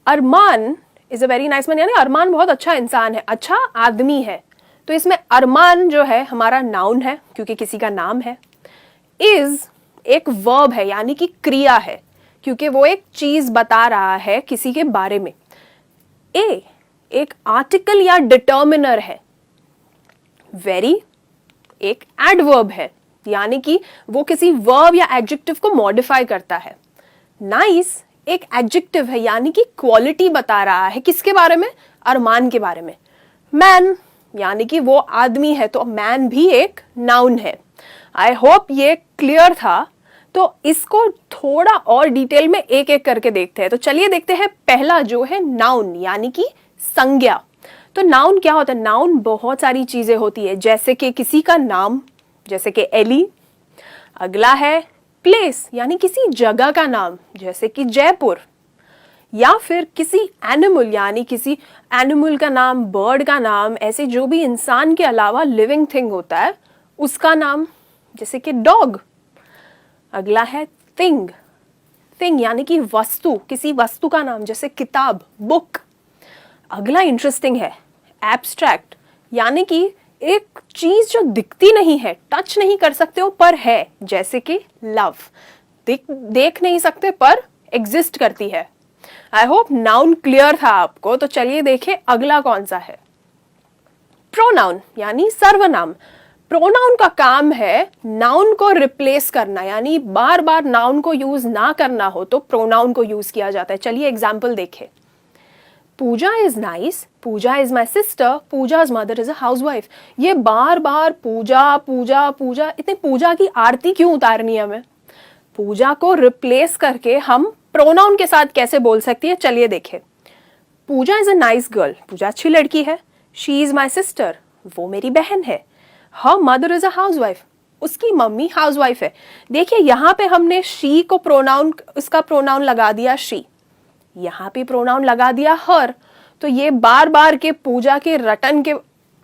Armaan is a very nice man, यानी अरमान बहुत अच्छा इंसान है, अच्छा आदमी है। तो इसमें अरमान जो है हमारा नाउन है क्योंकि किसी का नाम है। इज एक वर्ब है यानी कि क्रिया है क्योंकि वो एक चीज बता रहा है किसी के बारे में। ए एक आर्टिकल या डिटर्मिनर है। वेरी एक एडवर्ब है यानी कि वो किसी वर्ब या एडजेक्टिव को मॉडिफाई करता है। नाइस एक एडजेक्टिव है यानी कि क्वालिटी बता रहा है किसके बारे में, अरमान के बारे में। मैन यानी कि वो आदमी है, तो मैन भी एक नाउन है। आई होप ये क्लियर था। तो इसको थोड़ा और डिटेल में एक एक करके देखते हैं। तो चलिए देखते हैं पहला जो है नाउन यानी कि संज्ञा। तो नाउन क्या होता है? नाउन बहुत सारी चीजें होती है, जैसे कि किसी का नाम, जैसे कि एली। अगला है प्लेस यानी किसी जगह का नाम, जैसे कि जयपुर। या फिर किसी एनिमल यानी किसी एनिमल का नाम, बर्ड का नाम, ऐसे जो भी इंसान के अलावा लिविंग थिंग होता है उसका नाम, जैसे कि डॉग। अगला है थिंग। थिंग यानी कि वस्तु, किसी वस्तु का नाम, जैसे किताब, बुक। अगला इंटरेस्टिंग है एब्स्ट्रैक्ट यानी कि एक चीज जो दिखती नहीं है, टच नहीं कर सकते हो पर है, जैसे कि लव। देख नहीं सकते पर एग्जिस्ट करती है। आई होप नाउन क्लियर था आपको। तो चलिए देखें अगला कौन सा है। प्रोनाउन यानी सर्वनाम। प्रोनाउन का काम है नाउन को रिप्लेस करना, यानी बार बार नाउन को यूज ना करना हो तो प्रोनाउन को यूज किया जाता है। चलिए एग्जाम्पल देखें। Pooja is nice, Pooja is my sister, पूजा's मदर इज अ हाउसवाइफ। ये बार बार पूजा पूजा पूजा, इतनी पूजा की आरती क्यों उतारनी है हमें? पूजा को रिप्लेस करके हम प्रोनाउन के साथ कैसे बोल सकती है, चलिए देखें। Pooja is a nice girl, पूजा अच्छी लड़की है। शी इज माई सिस्टर, वो मेरी बहन है। Her mother is a housewife, उसकी मम्मी हाउसवाइफ है। देखिए यहाँ पे हमने शी को प्रोनाउन, इसका प्रोनाउन लगा दिया शी, यहाँ पे प्रोनाउन लगा दिया हर। तो ये बार बार के पूजा के रटन के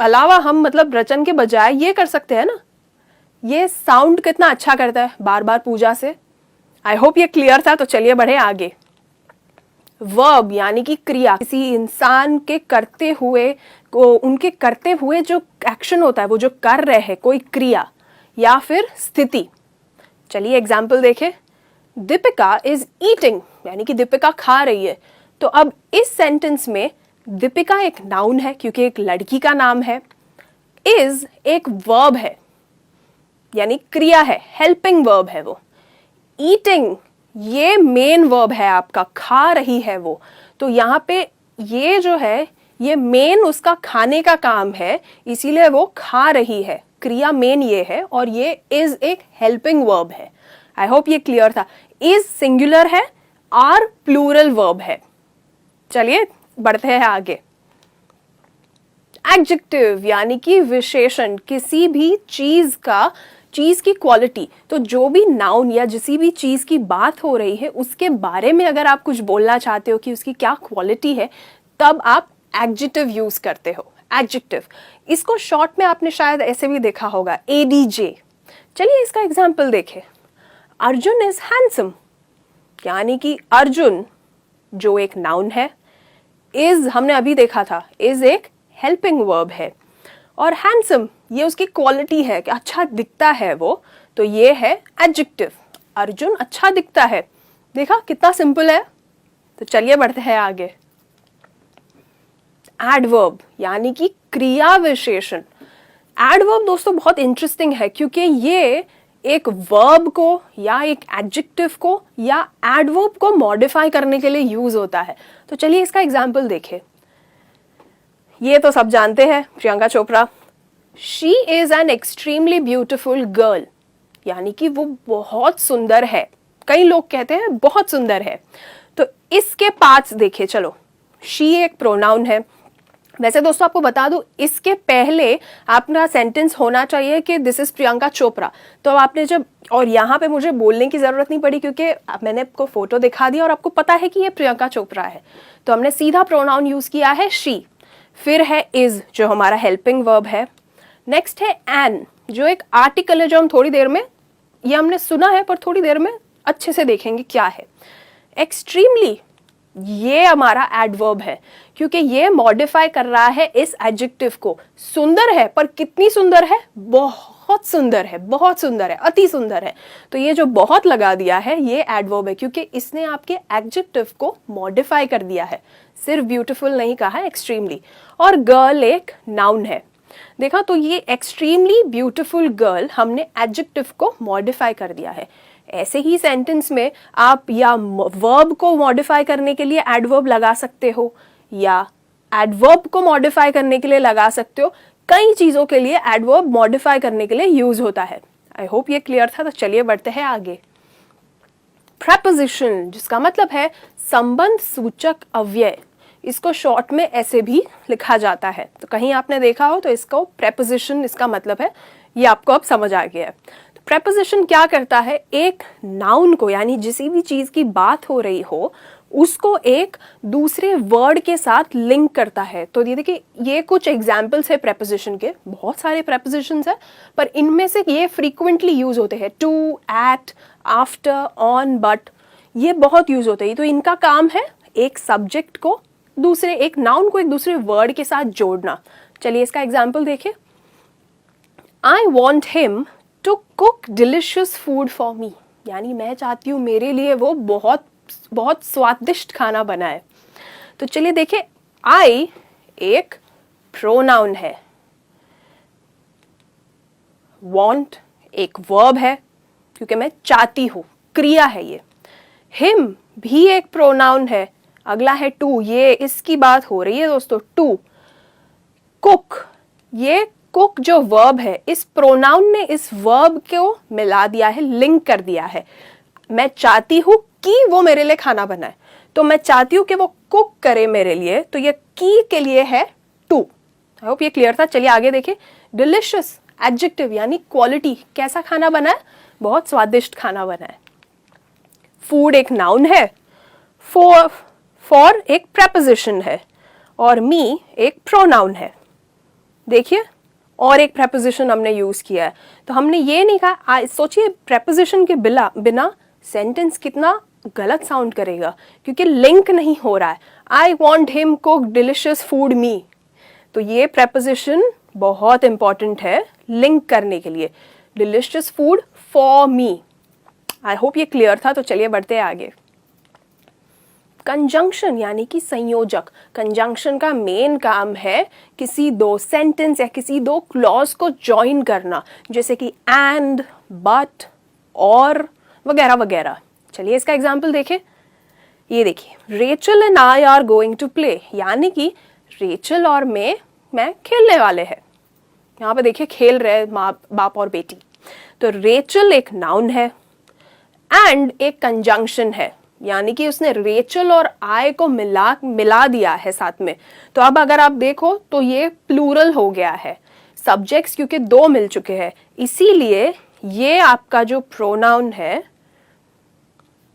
अलावा हम मतलब रचन के बजाय ये कर सकते हैं ना। ये साउंड कितना अच्छा करता है बार बार पूजा से। आई होप ये क्लियर था। तो चलिए बढ़े आगे। वर्ब यानी कि क्रिया, किसी इंसान के करते हुए को, उनके करते हुए जो एक्शन होता है, वो जो कर रहे हैं कोई क्रिया या फिर स्थिति। चलिए एग्जाम्पल देखें। दीपिका इज ईटिंग यानी कि दीपिका खा रही है। तो अब इस सेंटेंस में दीपिका एक नाउन है क्योंकि एक लड़की का नाम है। इज एक वर्ब है यानी क्रिया है, हेल्पिंग वर्ब है वो। ईटिंग ये मेन वर्ब है आपका, खा रही है वो। तो यहाँ पे ये जो है ये मेन उसका खाने का काम है, इसीलिए वो खा रही है। क्रिया मेन ये है और ये इज एक हेल्पिंग वर्ब है। आई होप ये क्लियर था। इज सिंगुलर है, आर प्लूरल वर्ब है। चलिए बढ़ते हैं आगे। एडजेक्टिव यानी कि विशेषण, किसी भी चीज का, चीज की क्वालिटी। तो जो भी नाउन या जिसी भी चीज की बात हो रही है उसके बारे में अगर आप कुछ बोलना चाहते हो कि उसकी क्या क्वालिटी है, तब आप एडजेक्टिव यूज करते हो। एडजेक्टिव, इसको शॉर्ट में आपने शायद ऐसे भी देखा होगा, एडीजे। चलिए इसका एग्जाम्पल देखें। अर्जुन इज हैंडसम यानी कि अर्जुन जो एक नाउन है, इज हमने अभी देखा था, इज एक हेल्पिंग वर्ब है, और हैंडसम ये उसकी क्वालिटी है कि अच्छा दिखता है वो, तो ये है एडजेक्टिव। अर्जुन अच्छा दिखता है। देखा कितना सिंपल है। तो चलिए बढ़ते हैं आगे। एडवर्ब यानी कि क्रिया विशेषण। एडवर्ब दोस्तों बहुत इंटरेस्टिंग है क्योंकि ये एक वर्ब को या एक एडजेक्टिव को या एडवर्ब को मॉडिफाई करने के लिए यूज होता है। तो चलिए इसका एग्जाम्पल देखें। ये तो सब जानते हैं, Priyanka Chopra. She is an extremely beautiful girl यानी कि वो बहुत सुंदर है। कई लोग कहते हैं बहुत सुंदर है। तो इसके पार्ट्स देखे। चलो, शी एक प्रोनाउन है। वैसे दोस्तों आपको बता दूं, इसके पहले आपका सेंटेंस होना चाहिए कि दिस इज प्रियंका चोपड़ा। तो आपने जब, और यहाँ पे मुझे बोलने की जरूरत नहीं पड़ी क्योंकि मैंने आपको फोटो दिखा दिया और आपको पता है कि ये प्रियंका चोपड़ा है। तो हमने सीधा प्रोनाउन यूज किया है शी। फिर है इज जो हमारा हेल्पिंग वर्ब है। नेक्स्ट है एन जो एक आर्टिकल है, जो हम थोड़ी देर में, ये हमने सुना है पर थोड़ी देर में अच्छे से देखेंगे क्या है। एक्सट्रीमली ये हमारा एडवर्ब है, क्योंकि ये मॉडिफाई कर रहा है इस एडजेक्टिव को। सुंदर है, पर कितनी सुंदर है? बहुत सुंदर है, बहुत सुंदर है, अति सुंदर है। तो ये जो बहुत लगा दिया है ये एडवर्ब है, क्योंकि इसने आपके एडजेक्टिव को मॉडिफाई कर दिया है। सिर्फ ब्यूटीफुल नहीं कहा, एक्सट्रीमली। और गर्ल एक नाउन है। देखा, तो ये एक्सट्रीमली ब्यूटीफुल गर्ल हमने एडजेक्टिव को मॉडिफाई कर दिया है। ऐसे ही सेंटेंस में आप या वर्ब को मॉडिफाई करने के लिए एडवर्ब लगा सकते हो, या एडवर्ब को मॉडिफाई करने के लिए लगा सकते हो। कई चीजों के लिए एडवर्ब मॉडिफाई करने के लिए यूज होता है। आई होप ये क्लियर था। तो चलिए बढ़ते हैं आगे। प्रेपोजिशन, जिसका मतलब है संबंध सूचक अव्यय, इसको शॉर्ट में ऐसे भी लिखा जाता है। तो कहीं आपने देखा हो तो इसको प्रेपोजिशन इसका मतलब है, ये आपको अब समझ आ गया है। तो प्रेपोजिशन क्या करता है? एक नाउन को, यानी जिस भी चीज की बात हो रही हो उसको एक दूसरे वर्ड के साथ लिंक करता है। तो ये देखिए, ये कुछ एग्जाम्पल्स है प्रेपोजिशन के। बहुत सारे प्रेपोजिशंस है, पर इनमें से ये फ्रीक्वेंटली यूज होते हैं। To, at, after, on, but, ये बहुत यूज होते हैं। तो इनका काम है एक सब्जेक्ट को दूसरे, एक नाउन को एक दूसरे वर्ड के साथ जोड़ना। चलिए इसका एग्जाम्पल देखिए। I want him to cook delicious food for me, यानी मैं चाहती हूँ मेरे लिए वो बहुत बहुत स्वादिष्ट खाना बनाए। तो चलिए देखिए, आई एक प्रोनाउन है, want एक वर्ब है क्योंकि मैं चाहती हूं, क्रिया है ये। हिम भी एक प्रोनाउन है, अगला है टू, ये इसकी बात हो रही है दोस्तों, टू। कुक, ये कुक जो वर्ब है, इस प्रोनाउन ने इस वर्ब को मिला दिया है, लिंक कर दिया है। मैं चाहती हूं कि वो मेरे लिए खाना बनाए, तो मैं चाहती हूं कि वो कुक करे मेरे लिए, तो ये की के लिए है टू। आई होप ये क्लियर था। चलिए आगे देखिए। डिलिशियस एडजेक्टिव यानी क्वालिटी, कैसा खाना बनाए? बहुत स्वादिष्ट खाना बनाए। फूड एक नाउन है, फॉर एक प्रेपोजिशन है, और मी एक प्रोनाउन है। देखिए, और एक प्रेपोजिशन हमने यूज किया है। तो हमने ये नहीं कहा, सोचिए प्रेपोजिशन के बिना सेंटेंस कितना गलत साउंड करेगा, क्योंकि लिंक नहीं हो रहा है। I want him cook delicious food me, तो ये प्रेपोजिशन बहुत इंपॉर्टेंट है लिंक करने के लिए। Delicious food for me. I hope ये क्लियर था। तो चलिए बढ़ते हैं आगे। कंजंक्शन यानी कि संयोजक। कंजंक्शन का मेन काम है किसी दो सेंटेंस या किसी दो क्लॉज को ज्वाइन करना, जैसे कि एंड, बट, और वगैरह वगैरह। चलिए इसका एग्जाम्पल देखें। ये देखिए, Rachel and I are going to play, यानी कि रेचल और मैं खेलने वाले हैं। यहाँ पे देखिए खेल रहे माँ बाप और बेटी। तो रेचल एक नाउन है, एंड एक कंजंक्शन है, यानी कि उसने रेचल और आई को मिला दिया है साथ में। तो अब अगर आप देखो तो ये प्लूरल हो गया है, सब्जेक्ट्स क्योंकि दो मिल चुके हैं, इसीलिए ये आपका जो प्रोनाउन है,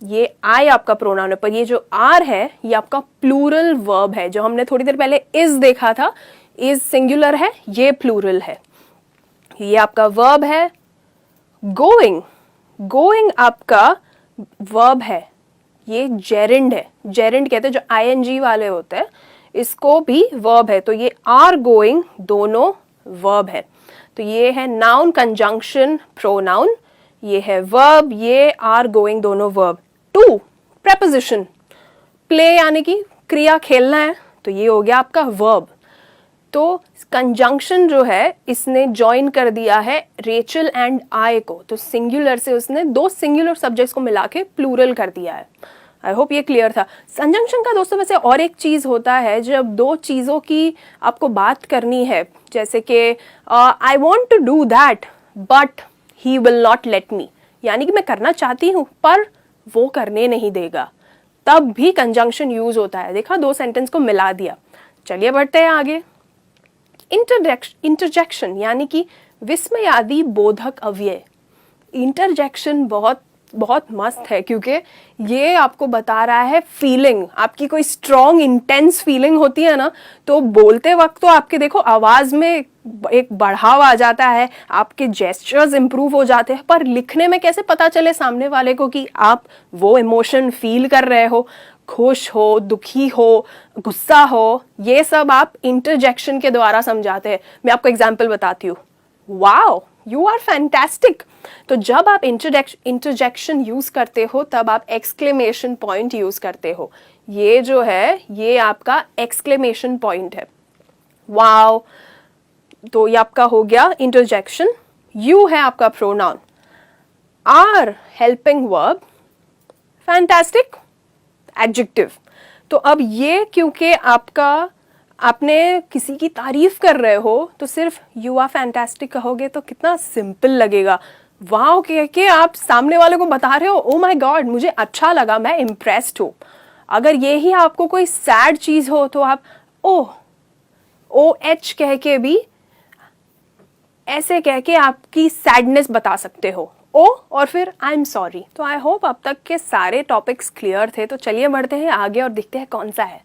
ये आई आपका प्रोनाउन है, पर ये जो आर है ये आपका प्लूरल वर्ब है। जो हमने थोड़ी देर पहले इज देखा था, इज सिंगुलर है, ये प्लूरल है। ये आपका वर्ब है। गोइंग, गोइंग आपका वर्ब है, ये जेरिंड है। जेरिंड कहते हैं जो आईएनजी वाले होते हैं, इसको भी वर्ब है। तो ये आर गोइंग दोनों वर्ब है। तो ये है नाउन कंजंक्शन प्रोनाउन, ये है वर्ब, ये आर गोइंग दोनों वर्ब। टू, प्रेपोजिशन, प्ले यानी कि क्रिया, खेलना है, तो ये हो गया आपका वर्ब। तो कंजंक्शन जो है इसने ज्वाइन कर दिया है रेचल एंड आई को, तो सिंगुलर से उसने दो सिंगुलर सब्जेक्ट्स को मिला के प्लूरल कर दिया है। आई होप ये क्लियर था। कंजंक्शन का दोस्तों वैसे और एक चीज होता है, जब दो चीजों की आपको बात करनी है, जैसे कि I want to do that but he will not let me, यानी कि मैं करना चाहती हूँ पर वो करने नहीं देगा, तब भी कंजंक्शन यूज होता है। देखा, दो सेंटेंस को मिला दिया। चलिए बढ़ते हैं आगे। इंटरजेक्शन यानी कि विस्मयादि बोधक अव्यय। इंटरजेक्शन बहुत बहुत मस्त है, क्योंकि ये आपको बता रहा है फीलिंग, आपकी कोई स्ट्रॉन्ग इंटेंस फीलिंग होती है ना, तो बोलते वक्त तो आपके देखो आवाज में एक बढ़ाव आ जाता है, आपके जेस्चर्स इंप्रूव हो जाते हैं, पर लिखने में कैसे पता चले सामने वाले को कि आप वो इमोशन फील कर रहे हो। खुश हो, दुखी हो, गुस्सा हो, ये सब आप इंटरजेक्शन के द्वारा समझाते हैं। मैं आपको एग्जाम्पल बताती हूँ। Wow, you are fantastic. तो जब आप इंटरजेक्शन यूज करते हो तब आप एक्सक्लेमेशन पॉइंट यूज करते हो। ये जो है ये आपका एक्सक्लेमेशन पॉइंट है। वाओ, तो ये आपका हो गया इंटरजेक्शन। यू है आपका pronoun. Are helping verb, fantastic adjective. तो अब ये क्योंकि आपने किसी की तारीफ कर रहे हो तो सिर्फ यू आर फैंटास्टिक कहोगे तो कितना सिंपल लगेगा। वाओ कह के आप सामने वाले को बता रहे हो, ओ माय गॉड मुझे अच्छा लगा, मैं इम्प्रेस्ड हूँ। अगर ये ही आपको कोई सैड चीज हो तो आप ओ एच कह के भी, ऐसे कह के आपकी सैडनेस बता सकते हो, ओ और फिर आई एम सॉरी। तो आई होप अब तक के सारे टॉपिक्स क्लियर थे। तो चलिए बढ़ते हैं आगे और देखते हैं कौन सा है।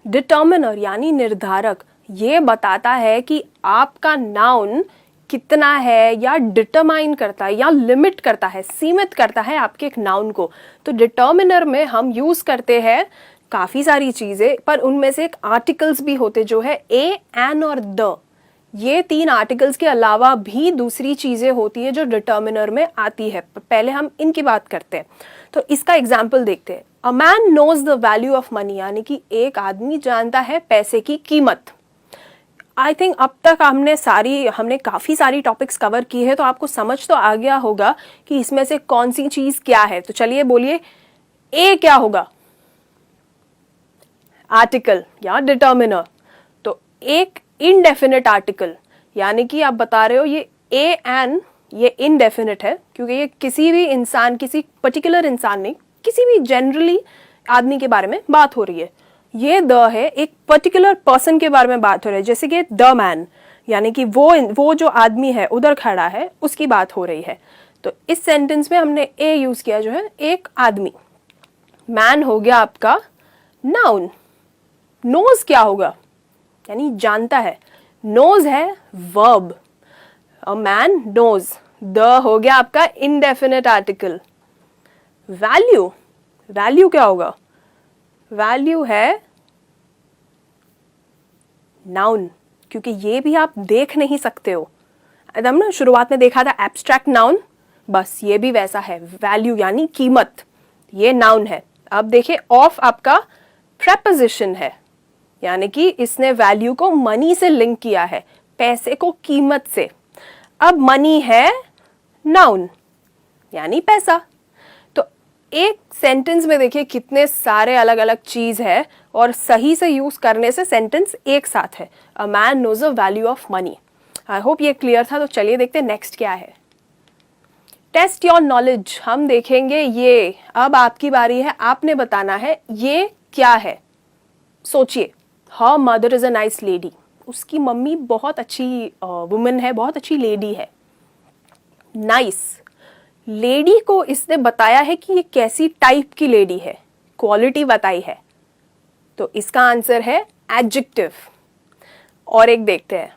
डिटर्मिनर यानी निर्धारक, ये बताता है कि आपका नाउन कितना है या डिटरमाइन करता है या लिमिट करता है, सीमित करता है आपके एक नाउन को। तो डिटर्मिनर में हम यूज करते हैं काफी सारी चीजें, पर उनमें से एक आर्टिकल्स भी होते जो है ए, एन और द। ये 3 आर्टिकल्स के अलावा भी दूसरी चीजें होती है जो डिटर्मिनर में आती है। पहले हम इनकी बात करते हैं। तो इसका एग्जाम्पल देखते हैं। A man knows the value of money, यानी कि एक आदमी जानता है पैसे की कीमत। आई थिंक अब तक हमने काफी सारी टॉपिक्स कवर की है, तो आपको समझ तो आ गया होगा कि इसमें से कौन सी चीज क्या है। तो चलिए बोलिए, ए क्या होगा? आर्टिकल या डिटर्मिनर। तो एक इनडेफिनिट आर्टिकल, यानी कि आप बता रहे हो ये ए एन, ये इनडेफिनिट है क्योंकि ये किसी भी इंसान, किसी पर्टिकुलर इंसान नहीं, किसी भी जनरली आदमी के बारे में बात हो रही है। ये द है, एक पर्टिकुलर पर्सन के बारे में बात हो रही है, जैसे कि द मैन, यानी कि वो जो आदमी है उधर खड़ा है उसकी बात हो रही है। तो इस सेंटेंस में हमने ए यूज किया जो है एक आदमी। मैन हो गया आपका नाउन। नोज क्या होगा? यानी जानता है। नोज है वर्ब। A man knows. द हो गया आपका इनडेफिनिट आर्टिकल। वैल्यू, वैल्यू क्या होगा? वैल्यू है नाउन, क्योंकि ये भी आप देख नहीं सकते हो। एकदम ना शुरुआत में देखा था एब्स्ट्रैक्ट नाउन, बस ये भी वैसा है। वैल्यू यानी कीमत, ये नाउन है। अब देखिए ऑफ आपका प्रेपोजिशन है, यानी कि इसने वैल्यू को मनी से लिंक किया है, पैसे को कीमत से। अब मनी है नाउन यानी पैसा। तो एक सेंटेंस में देखिए कितने सारे अलग अलग चीज है और सही से यूज करने से सेंटेंस एक साथ है। A man knows the value of money. I hope ये क्लियर था। तो चलिए देखते हैं नेक्स्ट क्या है। Test your knowledge. हम देखेंगे ये, अब आपकी बारी है, आपने बताना है ये क्या है। सोचिए, her mother is a nice lady. उसकी मम्मी बहुत अच्छी वुमन है, बहुत अच्छी लेडी है। नाइस, लेडी को इसने बताया है कि ये कैसी टाइप की लेडी है, क्वालिटी बताई है। तो इसका आंसर है एडजेक्टिव। और एक देखते हैं,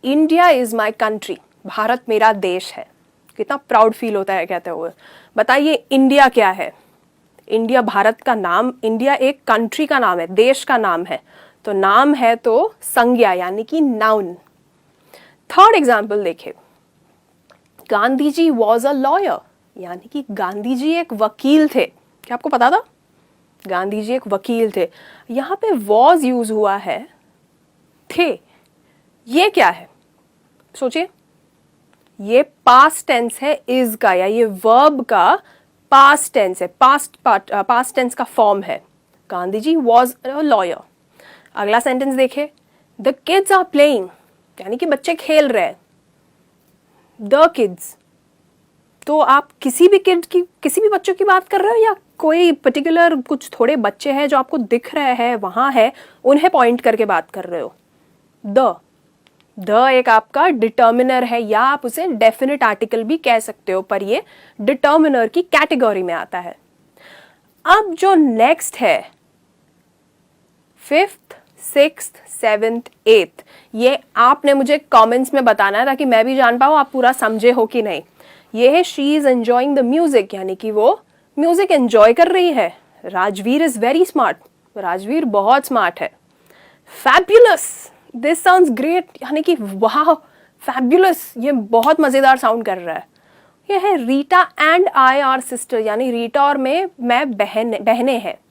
India is my country. Bharat मेरा देश है। कितना प्राउड फील होता है कहते हुए। बताइए इंडिया क्या है? इंडिया भारत का नाम, इंडिया एक कंट्री का नाम है, देश का नाम है। तो नाम है तो संज्ञा यानी कि नाउन। थर्ड एग्जाम्पल देखे, Gandhi ji was a lawyer, यानी कि गांधी जी एक वकील थे। क्या आपको पता था? गांधी जी एक वकील थे। यहां पे वॉज यूज हुआ है, थे। ये क्या है? सोचिए, ये पास्ट टेंस है इज का, या ये वर्ब का पास्ट टेंस है, पास्ट टेंस का फॉर्म है। Gandhi ji was a lawyer. अगला सेंटेंस देखे, द किड्स आर प्लेइंग, यानी कि बच्चे खेल रहे हैं। द किड्स, तो आप किसी भी किड की, किसी भी बच्चों की बात कर रहे हो या कोई पर्टिकुलर कुछ थोड़े बच्चे हैं जो आपको दिख रहे हैं वहां है, उन्हें पॉइंट करके बात कर रहे हो। द एक आपका डिटर्मिनर है, या आप उसे डेफिनेट आर्टिकल भी कह सकते हो, पर ये डिटर्मिनर की कैटेगरी में आता है। अब जो नेक्स्ट है, 5th, 6th, 7th, 8th, ये आपने मुझे कमेंट्स में बताना है ताकि मैं भी जान पाऊँ आप पूरा समझे हो कि नहीं। ये है she is enjoying the music, यानी कि वो म्यूजिक एंजॉय कर रही है। Rajveer is very smart, Rajveer बहुत स्मार्ट है। फैब्युलस, दिस साउंड्स ग्रेट, यानी कि वाह फैब्युलस, ये बहुत मजेदार साउंड कर रहा है। ये है Rita and I are sister, यानी रीटा और मैं बहनें हैं।